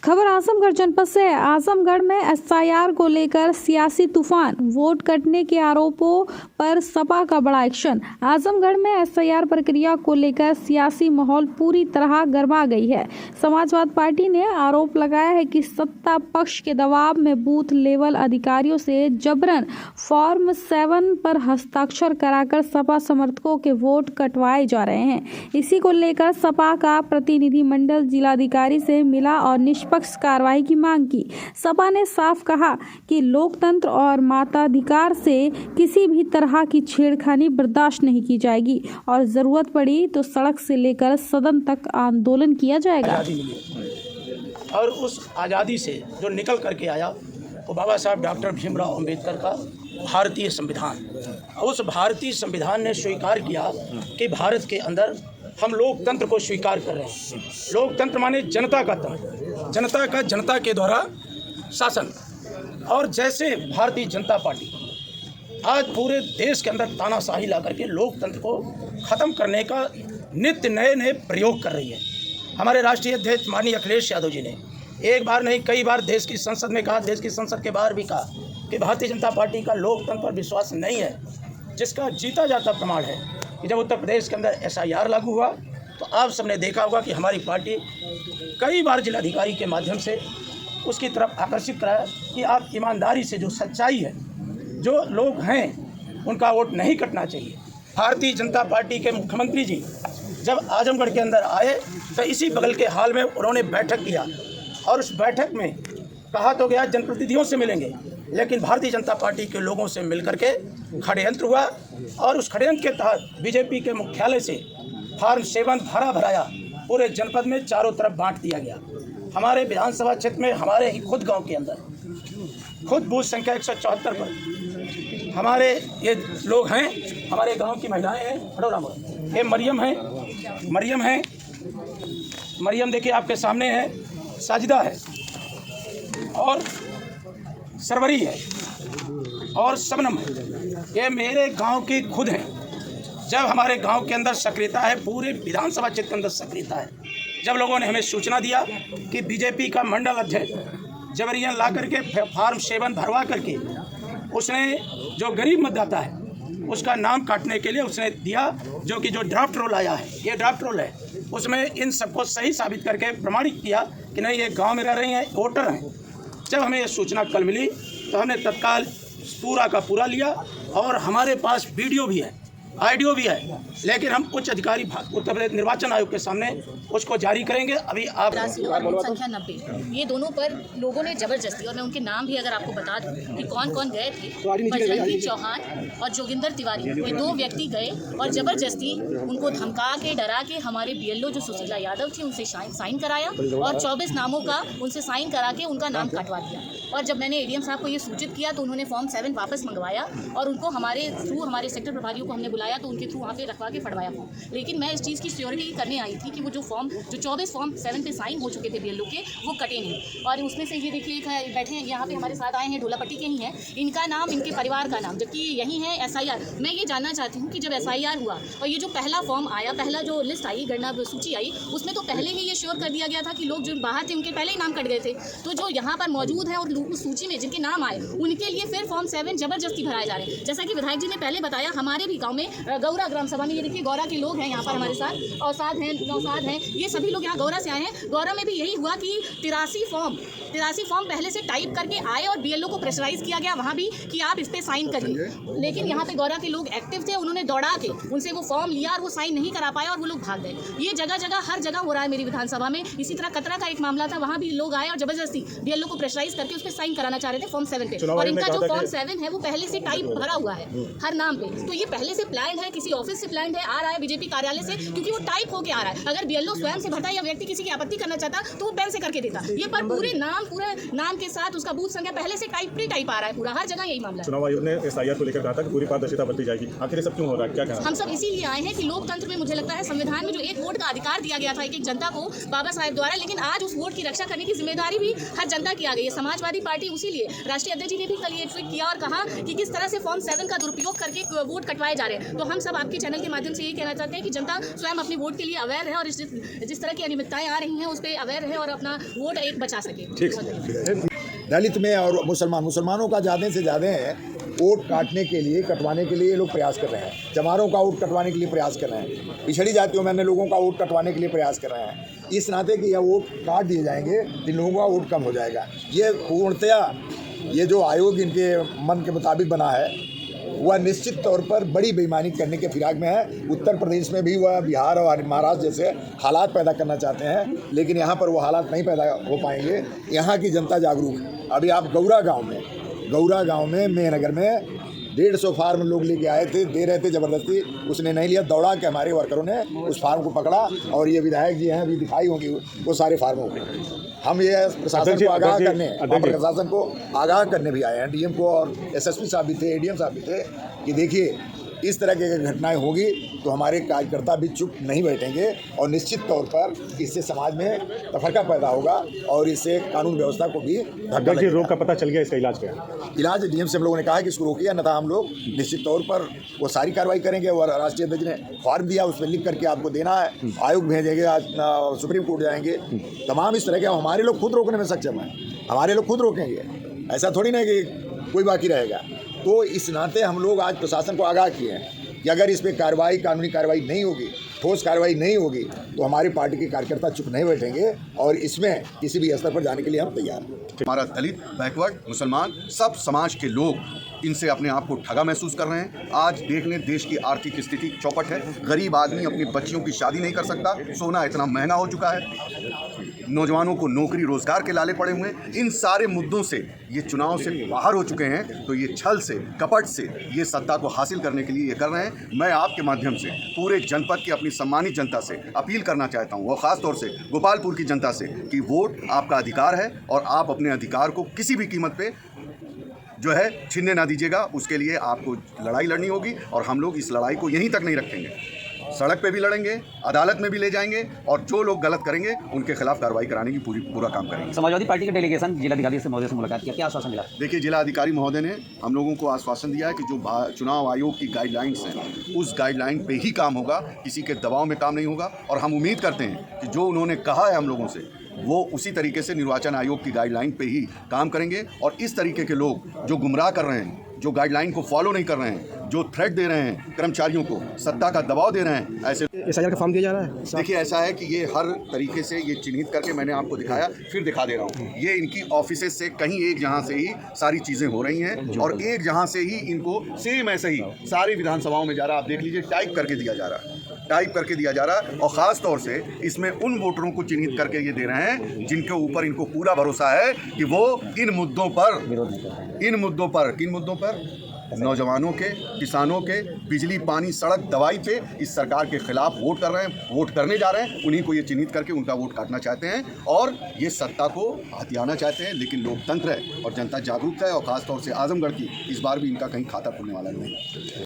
खबर आजमगढ़ जनपद से। आजमगढ़ में एसआईआर को लेकर सियासी तूफान, वोट कटने के आरोपों पर सपा का बड़ा एक्शन। आजमगढ़ में एसआईआर प्रक्रिया को लेकर सियासी माहौल पूरी तरह गरमा गई है। समाजवादी पार्टी ने आरोप लगाया है कि सत्ता पक्ष के दबाव में बूथ लेवल अधिकारियों से जबरन फॉर्म 7 पर हस्ताक्षर कराकर सपा समर्थकों के वोट कटवाए जा रहे हैं। इसी को लेकर सपा का प्रतिनिधिमंडल जिलाधिकारी से मिला और निष्पक्ष कार्रवाई की मांग की। सपा ने साफ कहा कि लोकतंत्र और मताधिकार से किसी भी तरह की छेड़खानी बर्दाश्त नहीं की जाएगी और जरूरत पड़ी तो सड़क से लेकर सदन तक आंदोलन किया जाएगा। और उस आज़ादी से जो निकल करके आया वो बाबा साहब डॉक्टर भीमराव अंबेडकर का भारतीय संविधान। उस भारतीय संविधान ने स्वीकार किया कि भारत के अंदर हम लोकतंत्र को स्वीकार कर रहे हैं। लोकतंत्र माने जनता का तंत्र, जनता का जनता के द्वारा शासन। और जैसे भारतीय जनता पार्टी आज पूरे देश के अंदर तानाशाही ला करके लोकतंत्र को ख़त्म करने का नित्य नए नए प्रयोग कर रही है। हमारे राष्ट्रीय अध्यक्ष माननीय अखिलेश यादव जी ने एक बार नहीं कई बार देश की संसद में कहा, देश की संसद के बाहर भी कहा कि भारतीय जनता पार्टी का लोकतंत्र पर विश्वास नहीं है, जिसका जीता जाता प्रमाण है कि जब उत्तर प्रदेश के अंदर एसआईआर लागू हुआ तो आप सबने देखा होगा कि हमारी पार्टी कई बार जिलाधिकारी के माध्यम से उसकी तरफ आकर्षित कराया कि आप ईमानदारी से, जो सच्चाई है, जो लोग हैं उनका वोट नहीं कटना चाहिए। भारतीय जनता पार्टी के मुख्यमंत्री जी जब आजमगढ़ के अंदर आए तो इसी बगल के हाल में उन्होंने बैठक किया और उस बैठक में कहा तो गया जनप्रतिनिधियों से मिलेंगे, लेकिन भारतीय जनता पार्टी के लोगों से मिलकर के षड्यंत्र हुआ और उस षड्यंत्र के तहत बीजेपी के मुख्यालय से फॉर्म 7 भराया पूरे जनपद में चारों तरफ बांट दिया गया। हमारे विधानसभा क्षेत्र में हमारे ही खुद गांव के अंदर खुद बूथ संख्या 174 पर हमारे ये लोग हैं, हमारे गांव की महिलाएं हैं, ये मरियम देखिए आपके सामने है, साजिदा है और सरवरी है और शबनम है, ये मेरे गांव की खुद हैं। जब हमारे गांव के अंदर सक्रियता है, पूरे विधानसभा क्षेत्र के अंदर सक्रियता है, जब लोगों ने हमें सूचना दिया कि बीजेपी का मंडल अध्यक्ष जबरियन ला करके फॉर्म 7 भरवा करके उसने जो गरीब मतदाता है उसका नाम काटने के लिए उसने दिया, जो कि जो ड्राफ्ट रोल आया है, ये ड्राफ्ट रोल है, उसमें इन सबको सही साबित करके प्रमाणित किया कि नहीं ये गांव में रह रही हैं, वोटर हैं। जब हमें ये सूचना कल मिली तो हमने तत्काल पूरा का पूरा लिया और हमारे पास वीडियो भी है, ऑडियो भी है, लेकिन हम उच्च अधिकारी उत्तर प्रदेश निर्वाचन आयोग के सामने उसको जारी करेंगे। अभी आप संख्या 90 ये दोनों पर लोगों ने जबरदस्ती, और मैं उनके नाम भी अगर आपको बता दूं कि कौन कौन गए थे, बजरंगी चौहान और जोगिंदर तिवारी, ये 2 व्यक्ति गए और जबरदस्ती उनको धमका के डरा के हमारे बीएलओ जो सुशीला यादव थी उनसे साइन कराया और 24 नामों का उनसे साइन करा के उनका नाम कटवा दिया। और जब मैंने एडीएम साहब को ये सूचित किया तो उन्होंने फॉर्म 7 वापस मंगवाया और उनको हमारे थ्रू, हमारे सेक्टर प्रभारियों को हमने बुलाया तो उनके थ्रू वहाँ पे रखवा के फटवाया फॉर्म। लेकिन मैं इस चीज़ की श्योरिटी करने आई थी कि वो जो 24 फॉर्म 7 पे साइन हो चुके थे बीएलओ के, वो कटे नहीं। और उसमें से ये देखिए एक बैठे हैं यहाँ पे हमारे साथ आए हैं, ढोलापट्टी के ही हैं, इनका नाम, इनके परिवार का नाम, जबकि यही है एसआईआर। मैं ये जानना चाहती हूँ कि जब एसआईआर हुआ और ये जो पहला फॉर्म आया, पहला जो लिस्ट आई, गणना सूची आई, उसमें तो पहले ही ये श्योर कर दिया गया था कि लोग जो बाहर थे उनके पहले ही नाम कट गए थे। तो जो यहाँ पर मौजूद है और उस सूची में जिनके नाम आए उनके लिए फिर फॉर्म 7 जबरदस्ती भराए जा रहे हैं। जैसा कि विधायक जी ने पहले बताया, हमारे भी गाँव में गौरा ग्राम सभा में, ये देखिए गौरा के लोग हैं यहाँ पर हमारे साथ, और साथ हैं नौसाद हैं, ये सभी लोग यहाँ गौरा से आए हैं। गौरा में भी यही हुआ कि 83 फॉर्म पहले से टाइप करके आए और बीएलओ को प्रेशराइज किया गया वहाँ भी कि आप इस पर साइन करिए। लेकिन यहाँ पे गौरा के लोग एक्टिव थे, उन्होंने दौड़ा के उनसे वो फॉर्म लिया और वो साइन नहीं करा पाया और वो लोग भाग गए। ये जगह जगह हर जगह हो रहा है मेरी विधानसभा में। इसी तरह कतरा का एक मामला था, वहाँ भी लोग आए और जबरदस्ती बीएलओ को प्रेशराइज करके उस पर साइन कराना चाह रहे थे फॉर्म 7 पे, और इनका जो फॉर्म 7 है वो पहले से टाइप भरा हुआ है हर नाम पे। तो ये पहले से प्लान है, किसी ऑफिस से प्लान है, आ रहा है बीजेपी कार्यालय से, क्योंकि वो टाइप होके आ रहा है। अगर बीएलओ स्वयं से भरता या व्यक्ति किसी की आपत्ति करना चाहता तो वो पेन से करके देता। ये पर पूरे नाम के साथ उसका बूथ संख्या पहले से टाइप आ रहा है पूरा, हर जगह यही मामला है। चुनाव आयोग ने एसआईआर को लेकर कहा था कि पूरी पारदर्शिता बरती जाएगी, आखिर सब क्यों हो रहा है, क्या कहना? हम सब इसीलिए आए हैं कि लोकतंत्र में मुझे लगता है संविधान में जो एक वोट का अधिकार दिया गया था एक जनता को बाबा साहेब द्वारा, लेकिन आज उस वोट की रक्षा करने की जिम्मेदारी भी हर जनता की आ गई है। समाजवादी पार्टी उसीलिए राष्ट्रीय अध्यक्ष जी ने भी कल ये ट्वीट किया और कहा कि किस तरह से फॉर्म 7 का दुरुपयोग करके वोट कटवाए जा रहे हैं। तो हम सब आपके चैनल के माध्यम से ये कहना चाहते हैं कि जनता स्वयं अपने वोट के लिए अवेयर है और जिस तरह की अनियमितताएं आ रही हैं उस पर अवेयर है और अपना वोट एक बचा सके। दलित में और मुसलमानों का ज़्यादा से ज़्यादा वोट काटने के लिए कटवाने के लिए ये लोग प्रयास कर रहे हैं। चमारों का वोट कटवाने के लिए प्रयास कर रहे हैं, पिछड़ी जातियों में अन्य लोगों का वोट कटवाने के लिए प्रयास कर रहे हैं। इस नाते कि यह वोट काट दिए जाएंगे तो इन लोगों का वोट कम हो जाएगा। ये पूर्णतया ये जो आयोग इनके मन के मुताबिक बना है वह निश्चित तौर पर बड़ी बेईमानी करने के फिराक में है। उत्तर प्रदेश में भी वह बिहार और महाराष्ट्र जैसे हालात पैदा करना चाहते हैं, लेकिन यहाँ पर वो हालात नहीं पैदा हो पाएंगे। यहाँ की जनता जागरूक है। अभी आप गौरा गांव में मेहनगर में 150 फार्म लोग लेके आए थे, दे रहे थे ज़बरदस्ती, उसने नहीं लिया। दौड़ा के हमारे वर्करों ने उस फार्म को पकड़ा और ये विधायक जी हैं अभी दिखाई होंगी वो सारे फार्मों को। हम ये प्रशासन को आगाह करने भी आए हैं। डीएम को और एसएसपी साहब भी थे, एडीएम साहब भी थे कि देखिए इस तरह की घटनाएं होगी तो हमारे कार्यकर्ता भी चुप नहीं बैठेंगे और निश्चित तौर पर इससे समाज में तफरका पैदा होगा और इससे कानून व्यवस्था को भी धक्का लगेगा। रोग का पता चल गया, इसका इलाज क्या है? इलाज डीएम से हम लोगों ने कहा है कि इसको रोकिए, अन्यथा हम लोग निश्चित तौर पर वो सारी कार्रवाई करेंगे। और राष्ट्रीय अध्यक्ष ने फॉर्म दिया, उस पर लिख करके आपको देना है, आयोग भेजेंगे, आज सुप्रीम कोर्ट जाएंगे। तमाम इस तरह के हमारे लोग खुद रोकने में सक्षम हैं, हमारे लोग खुद रोकेंगे, ऐसा थोड़ी ना कि कोई बाकी रहेगा। तो इस नाते हम लोग आज प्रशासन को आगाह किए हैं कि अगर इस पर कानूनी कार्रवाई नहीं होगी, ठोस कार्रवाई नहीं होगी तो हमारी पार्टी के कार्यकर्ता चुप नहीं बैठेंगे और इसमें किसी भी स्तर पर जाने के लिए हम तैयार हैं। हमारा दलित, बैकवर्ड, मुसलमान, सब समाज के लोग इनसे अपने आप को ठगा महसूस कर रहे हैं। आज देख लें, देश की आर्थिक स्थिति चौपट है। गरीब आदमी अपनी बच्चियों की शादी नहीं कर सकता, सोना इतना महंगा हो चुका है, नौजवानों को नौकरी रोजगार के लाले पड़े हुए हैं। इन सारे मुद्दों से ये चुनाव से बाहर हो चुके हैं, तो ये छल से, कपट से ये सत्ता को हासिल करने के लिए ये कर रहे हैं। मैं आपके माध्यम से पूरे जनपद की अपनी सम्मानित जनता से अपील करना चाहता हूँ, और ख़ास तौर से गोपालपुर की जनता से, कि वोट आपका अधिकार है और आप अपने अधिकार को किसी भी कीमत पे जो है छीनने ना दीजिएगा। उसके लिए आपको लड़ाई लड़नी होगी और हम लोग इस लड़ाई को यहीं तक नहीं रखेंगे, सड़क पे भी लड़ेंगे, अदालत में भी ले जाएंगे और जो लोग गलत करेंगे उनके खिलाफ कार्रवाई कराने की पूरा काम करेंगे। समाजवादी पार्टी के डेलीगेशन जिलाधिकारी से महोदय से मुलाकात किया, क्या आश्वासन मिला? देखिए, जिलाधिकारी महोदय ने हम लोगों को आश्वासन दिया है कि जो चुनाव आयोग की गाइडलाइंस हैं उस गाइडलाइन पे ही काम होगा, किसी के दबाव में काम नहीं होगा। और हम उम्मीद करते हैं कि जो उन्होंने कहा है हम लोगों से, वो उसी तरीके से निर्वाचन आयोग की गाइडलाइन पे ही काम करेंगे। और इस तरीके के लोग जो गुमराह कर रहे हैं, जो गाइडलाइन को फॉलो नहीं कर रहे हैं, जो थ्रेट दे रहे हैं कर्मचारियों को, सत्ता का दबाव दे रहे हैं, ऐसे एसआईआर का फॉर्म दिया जा रहा है। देखिए, ऐसा है कि ये हर तरीके से ये चिन्हित करके मैंने आपको दिखाया, फिर दिखा दे रहा हूँ। ये इनकी ऑफिसेस से कहीं एक जहाँ से ही सारी चीज़ें हो रही हैं और एक जहाँ से ही इनको सेम ऐसे ही सारी विधानसभाओं में जा रहा है। आप देख लीजिए, टाइप करके दिया जा रहा है और ख़ास तौर से इसमें उन वोटरों को चिन्हित करके ये दे रहे हैं जिनके ऊपर इनको पूरा भरोसा है कि वो इन मुद्दों पर किन मुद्दों पर, नौजवानों के, किसानों के, बिजली, पानी, सड़क, दवाई पे इस सरकार के खिलाफ वोट करने जा रहे हैं। उन्हीं को ये चिन्हित करके उनका वोट काटना चाहते हैं और ये सत्ता को हथियाना चाहते हैं। लेकिन लोकतंत्र है और जनता जागरूक है और ख़ासतौर से आजमगढ़ की इस बार भी इनका कहीं खाता खुलने वाला नहीं है।